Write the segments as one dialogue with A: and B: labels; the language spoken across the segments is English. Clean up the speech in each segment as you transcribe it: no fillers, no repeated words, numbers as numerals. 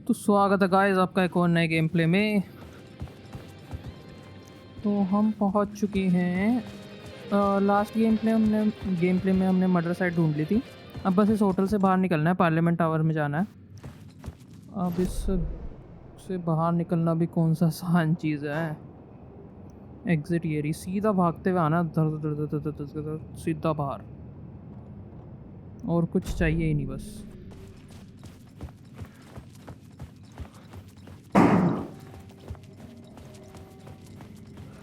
A: तो स्वागत है गाइस आपका एक और नए गेम प्ले में। तो हम पहुंच चुके हैं लास्ट गेम प्ले में हमने मर्डर साइट ढूंढ ली थी। अब बस इस होटल से बाहर निकलना है, पार्लियामेंट टावर में जाना है। अब इस से बाहर निकलना भी कौन सा आसान चीज़ है। एग्जिट ये रही, सीधा भागते हुए आना, धर धर धर धर धर धर धर धर, सीधा बाहर, और कुछ चाहिए ही नहीं बस।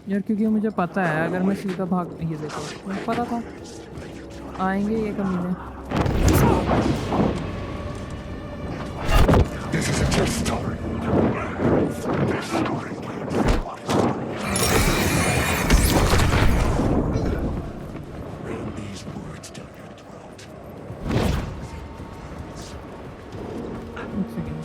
A: यार क्योंकि मुझे पता है अगर मैं सीधा भाग, ये देखो मुझे पता था आएंगे ये कमीने।
B: This is a true story. This story bring these words to your throat.
A: एक सेकेंड,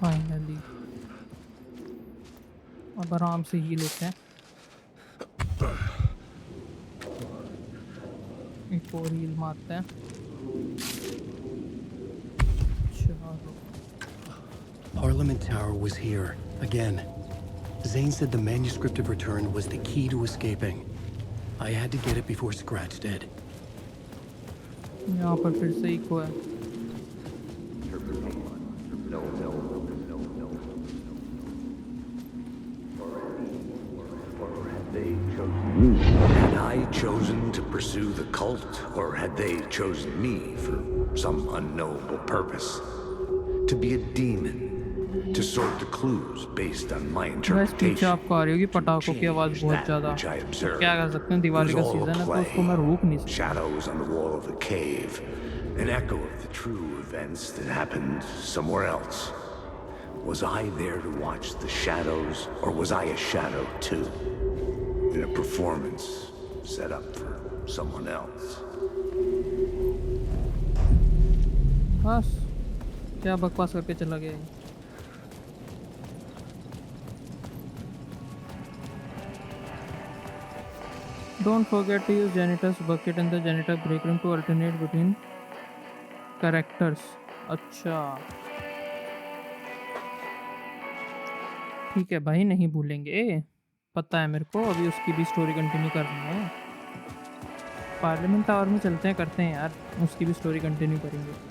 A: फाइनली अब आराम से ही लेते हैं। एक और हील मारते हैं। चलो
C: Parliament Tower was here, again. Zane said the manuscript of return was the key to escaping. I had to get it before Scratch did.
A: यहाँ पर फिर से इको है।
B: Had I chosen to pursue the cult, or had they chosen me for some unknowable purpose? To be a demon, to sort the clues based on my
A: बस पीछे
B: interpretation.
A: आपको आ रही होगी पटाखों की आवाज़ बहुत ज़्यादा। क्या कर सकते हैं, दिवाली का सीज़न है तो उसको मैं रोक नहीं सकता।
B: Shadows on the wall of the cave, an echo of the true events that happened somewhere else. Was I there to watch the shadows, or was I a shadow too? In a performance set up for someone else.
A: बस क्या बकवास करके चला गया ये। Don't forget to use janitor's bucket in the janitor break room to alternate between characters. अच्छा ठीक है भाई, नहीं भूलेंगे, पता है मेरे को। अभी उसकी भी स्टोरी कंटिन्यू करनी है। पार्लियामेंट टावर में चलते हैं, करते हैं यार, उसकी भी स्टोरी कंटिन्यू करेंगे।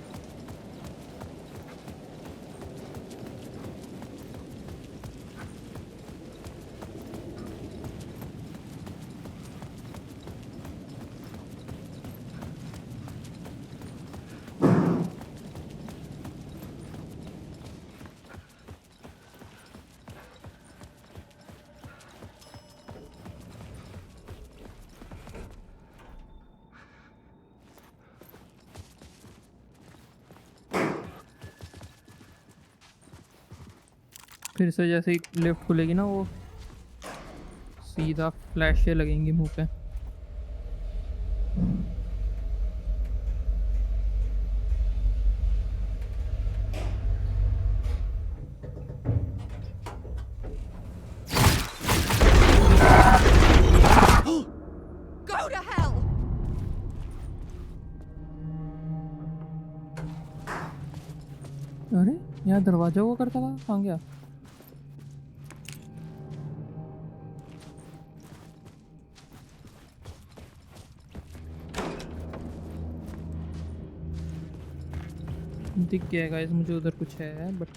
A: फिर से जैसे ही लेफ्ट खुलेगी ना, वो सीधा फ्लैशें लगेंगी मुंह पे।
D: Go to hell!
A: अरे यहाँ दरवाजा हुआ करता था, कहाँ गया? दिख गया गाइस मुझे उधर कुछ है, but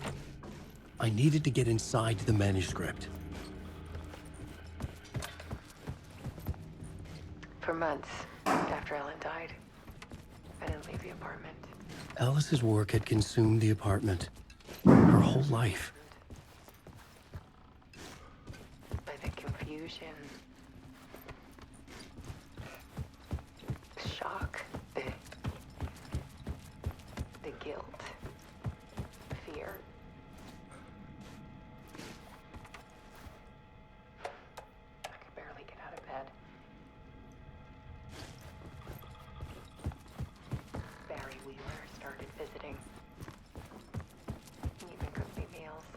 C: I needed to get inside the manuscript.
E: For months after Allan died, I didn't leave the apartment.
C: Alice's work had consumed the apartment. Her whole life.
E: By the confusion, the shock, the guilt, fear. I could barely get out of bed. Barry Wheeler started visiting. He even cooked me meals.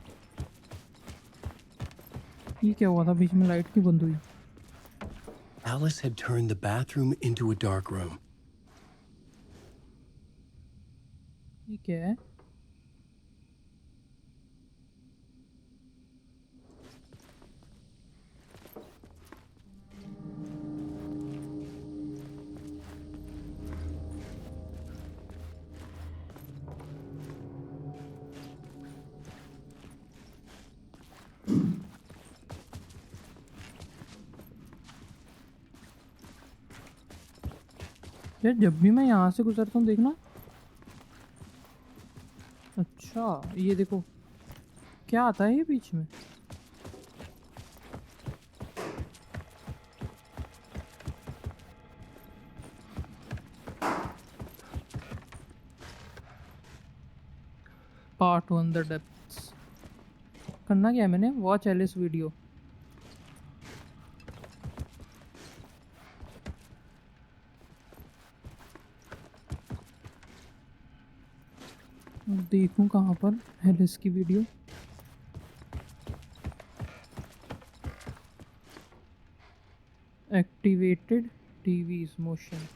A: ये क्या हुआ था बीच में light क्यों बंद हुई?
C: Alice had turned the bathroom into a dark room.
A: ये क्या है? यार जब भी मैं यहाँ से गुजरता हूँ देखना। अच्छा ये देखो क्या आता है ये बीच में। Part 1 the depths. करना क्या है मैंने? Watch Alice video. देखूं कहाँ पर एलिस की video. Activated TVs motion.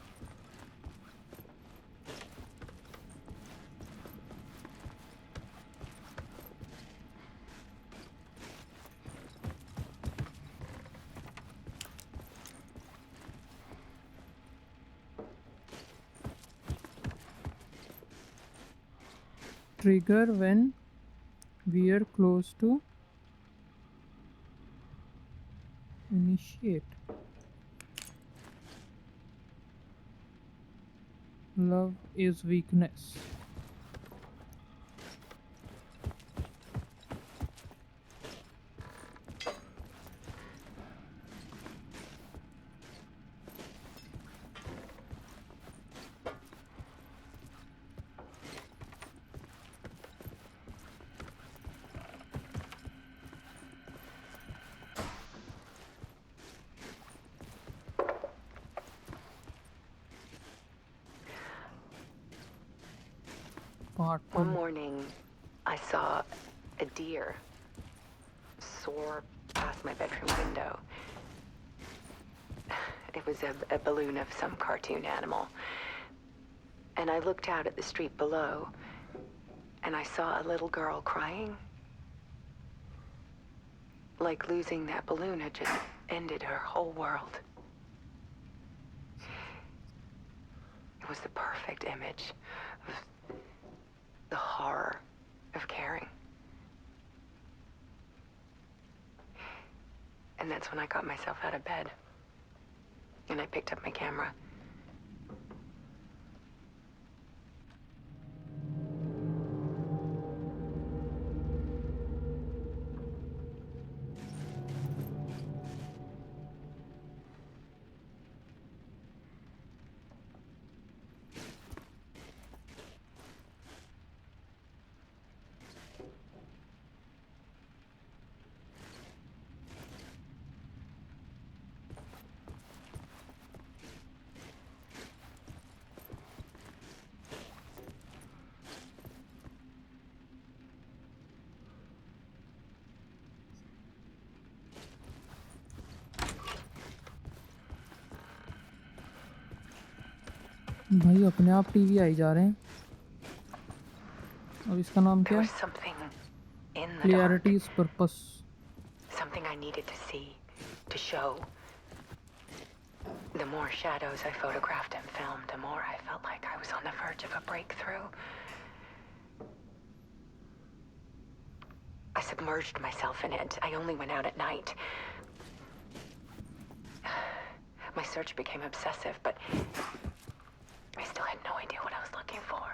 A: Trigger when we are close to initiate. Love is weakness. Part 2.
E: One morning, I saw a deer soar past my bedroom window. It was a balloon of some cartoon animal. And I looked out at the street below, and I saw a little girl crying. Like losing that balloon had just ended her whole world. It was the perfect image of the horror of caring. And that's when I got myself out of bed. And I picked up my camera.
A: भाई अपने आप TV आई जा रहे हैं। और इसका नाम
E: There
A: क्या
E: was
A: है?
E: something in the dark.
A: Clarity is purpose.
E: Something I needed to see, to show. The more shadows I photographed and filmed, the more I felt like I was on the verge of a breakthrough. I submerged myself in it. I only went out at night. My search became obsessive, but I still had no idea what I was looking for.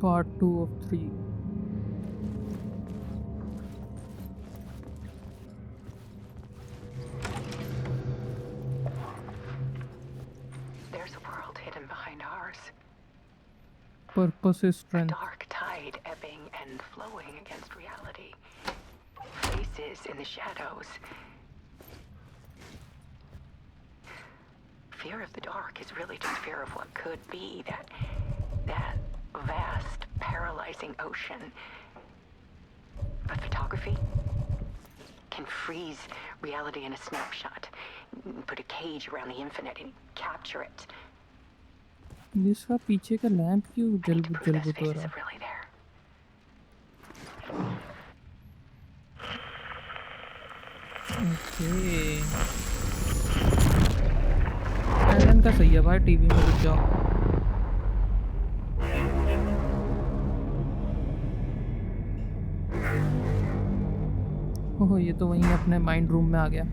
A: Part 2 of 3.
E: There's a world hidden behind ours.
A: Purpose is
E: A
A: strength.
E: dark tide ebbing and flowing against reality. Faces in the shadows. Fear of the dark is really just fear of what could be, that vast, paralyzing ocean. But photography can freeze reality in a snapshot, put a cage around the infinite and capture it.
A: इसका पीछे का lamp क्यों
E: I
A: जल
E: need to prove those
A: बुत हो
E: faces
A: रहा
E: are really there.
A: Okay Alan का सही है भाई टीवी में रुक जाओ ओह ये तो वहीं अपने माइंड रूम में आ गया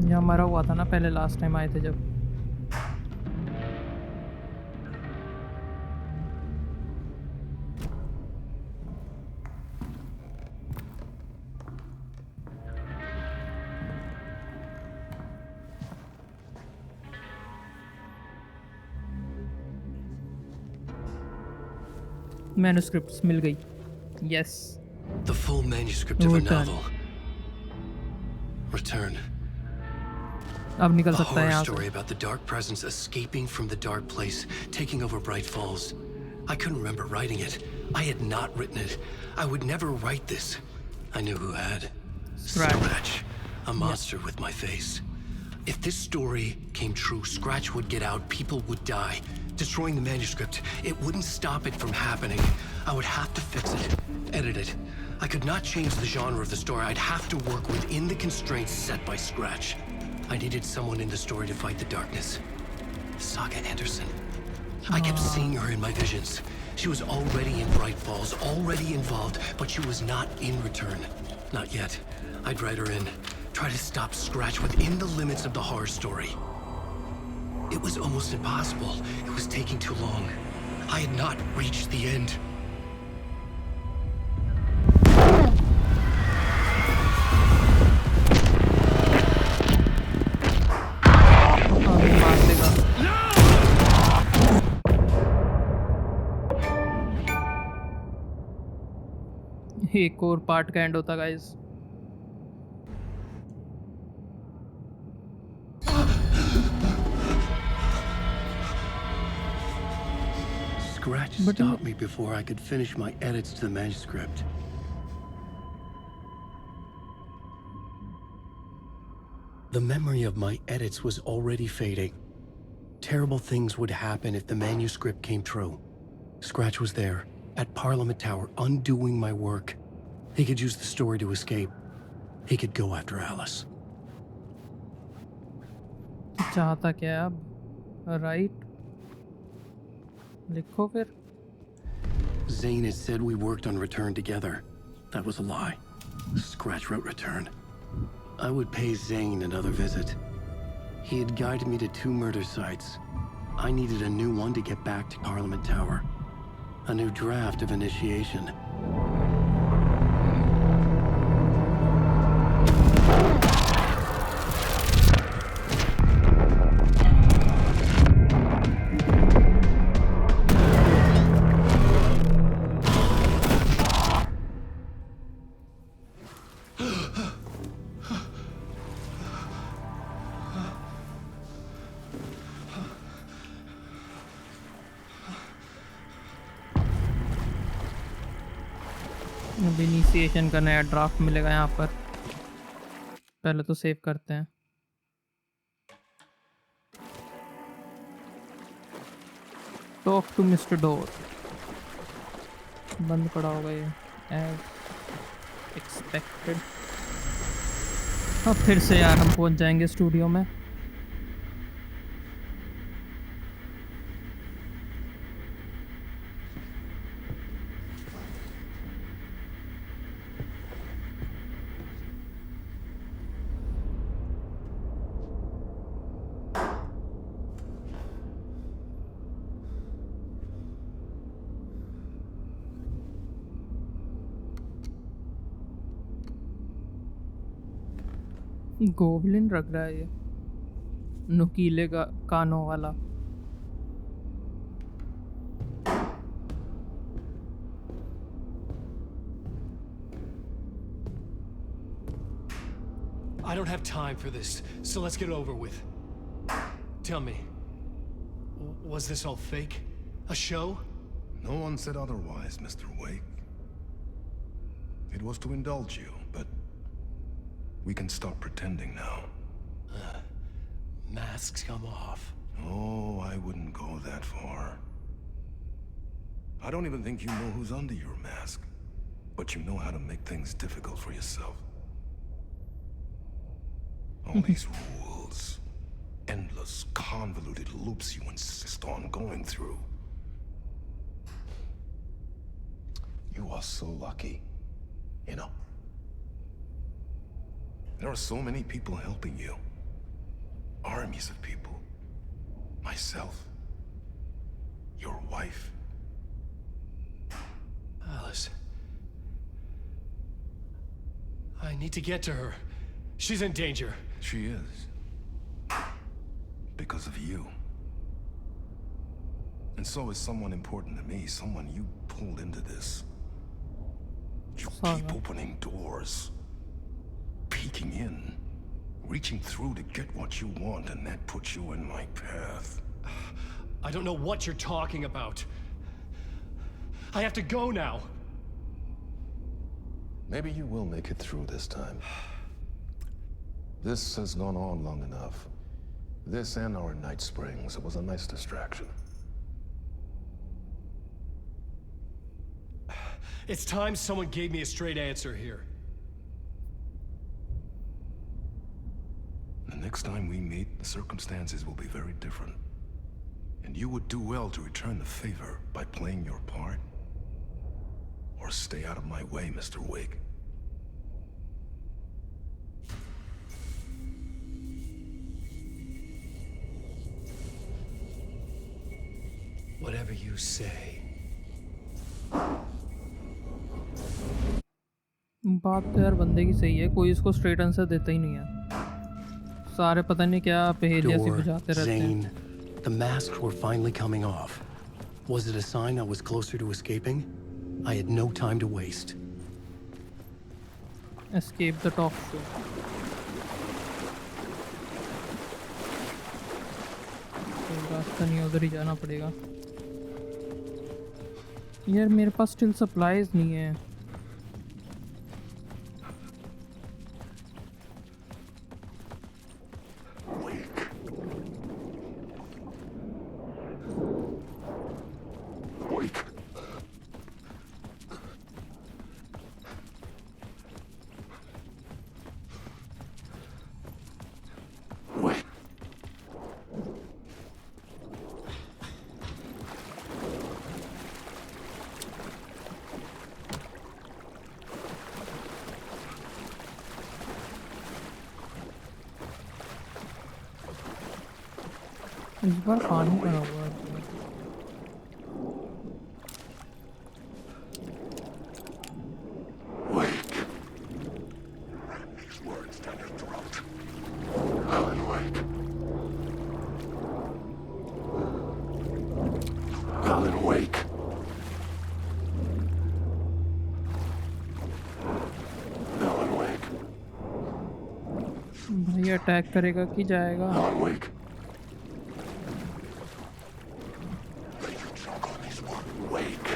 A: यहाँ मरा हुआ था ना पहले लास्ट टाइम आए थे जब मैन्युस्क्रिप्ट्स मिल गई yes
C: The full manuscript of a
A: Return.
C: novel. Return.
A: अब निकल
C: A
A: सकता है
C: horror
A: यहाँ
C: story
A: से
C: about the dark presence escaping from the dark place, taking over Bright Falls. I couldn't remember writing it. I had not written it. I would never write this. I knew who had.
A: Scratch.
C: A monster with my face. If this story came true, Scratch would get out, people would die. Destroying the manuscript, it wouldn't stop it from happening. I would have to fix it, edit it. I could not change the genre of the story. I'd have to work within the constraints set by Scratch. I needed someone in the story to fight the darkness. Saga Anderson. I kept seeing her in my visions. She was already in Bright Falls, already involved, but she was not in Return. Not yet. I'd write her in. Try to stop Scratch within the limits of the horror story. It was almost impossible. It was taking too long. I had not reached the end.
A: अभी मार देगा एक और part का and होता guys
C: Scratch
A: But
C: stopped me before I could finish my edits to the manuscript. The memory of my edits was already fading. Terrible things would happen if the manuscript came true. Scratch was there, at Parliament Tower, undoing my work. He could use the story to escape. He could go after Alice.
A: चाहता क्या है अब right लिखो फिर
C: Zane had said we worked on Return together. That was a lie. Scratch wrote Return. I would pay Zane another visit. He had guided me to 2 murder sites. I needed a new one to get back to Parliament Tower. A new draft of initiation.
A: अब initiation का नया draft मिलेगा यहाँ पर पहले तो save करते हैं टॉक टू मिस्टर डोर बंद पड़ा होगा ये एज एक्सपेक्टेड अब फिर से यार हम पहुंच जाएंगे स्टूडियो में गोबलिन रख रहा है ये नुकीले का कानों वाला
C: I don't have time for this, so let's get it over with. Tell me, Was this all fake? A show?
F: No one said otherwise, Mr. Wake. It was to indulge you, but we can stop pretending now.
C: Masks come off.
F: Oh, I wouldn't go that far. I don't even think you know who's under your mask, but you know how to make things difficult for yourself. All these rules, endless, convoluted loops you insist on going through. You are so lucky, you know. There are so many people helping you. Armies of people. Myself. Your wife.
C: Alice. I need to get to her. She's in danger.
F: She is. Because of you. And so is someone important to me, someone you pulled into this. You keep opening doors. Peeking in. Reaching through to get what you want, and that puts you in my path.
C: I don't know what you're talking about. I have to go now.
F: Maybe you will make it through this time. This has gone on long enough. This and our night springs. It was a nice distraction.
C: It's time someone gave me a straight answer here.
F: The next time we meet, the circumstances will be very different. And you would do well to return the favor by playing your part. Or stay out of my way, Mr. Wake.
C: Whatever you say.
A: बात तो यार बंदे की सही है, कोई इसको straight answer देता ही नहीं है। सारे पता नहीं क्या पहेलियां सी बुझाते रहते हैं।
C: Zane, the masks were finally coming off. Was it a sign I was closer to escaping? I had no time to waste.
A: Escape the talk show. कोई रास्ता नहीं, उधर ही जाना पड़ेगा। यार मेरे पास स्टिल सप्लाईज नहीं है। इस बार पानी भरा हुआ है।
B: Wake. These words down your throat. Allan, wake. Allan, wake. Allan, wake.
A: भाई अटैक करेगा कि जाएगा?
B: Allan, wake. Wake.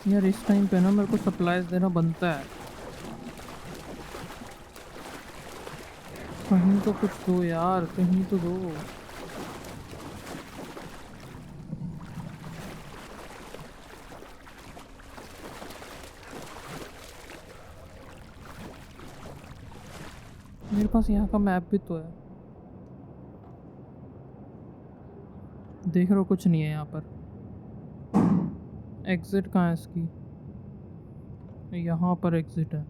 A: यार इस टाइम पे ना मेरे को सप्लाईज देना बनता है। कहीं तो कुछ दो यार, कहीं तो दो। मेरे पास यहाँ का मैप भी तो है। देख रहे हो कुछ नहीं है यहाँ पर। एग्जिट कहाँ है इसकी? यहाँ पर एग्जिट है।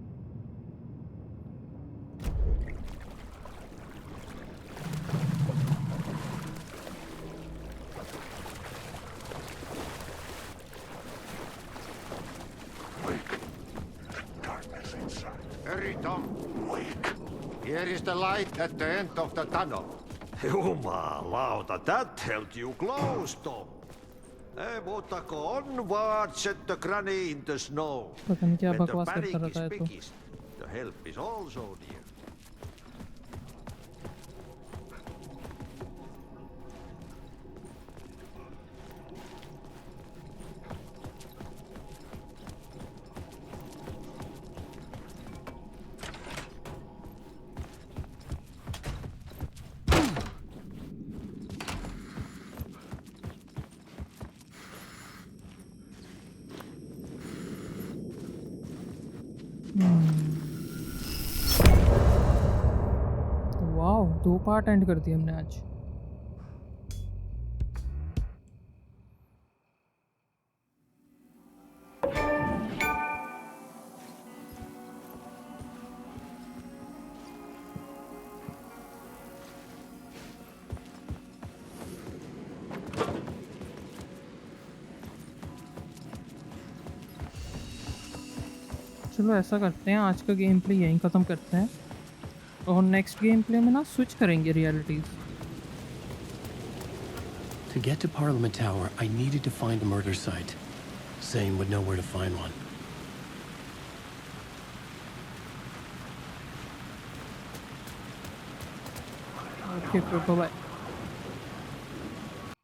B: Wake. The darkness inside. Wake.
G: Here is the light at the end of the tunnel.
H: Jumalauta, that held you close, Tom. Ei muuta kuin onward, set the granny in the snow.
A: पता नहीं क्या
H: When the
A: बकवास करता
H: panic
A: रहता
H: is
A: है तो
H: biggest, the help is also near.
A: Wow 2 part and कर दिए हमने आज चलो ऐसा करते हैं आज का गेम प्ले यहीं ख़त्म करते हैं और नेक्स्ट गेम प्ले में ना स्विच करेंगे realities
C: To get to Parliament Tower, I needed to find the murder site. Zane would know where to find one.
A: Okay bye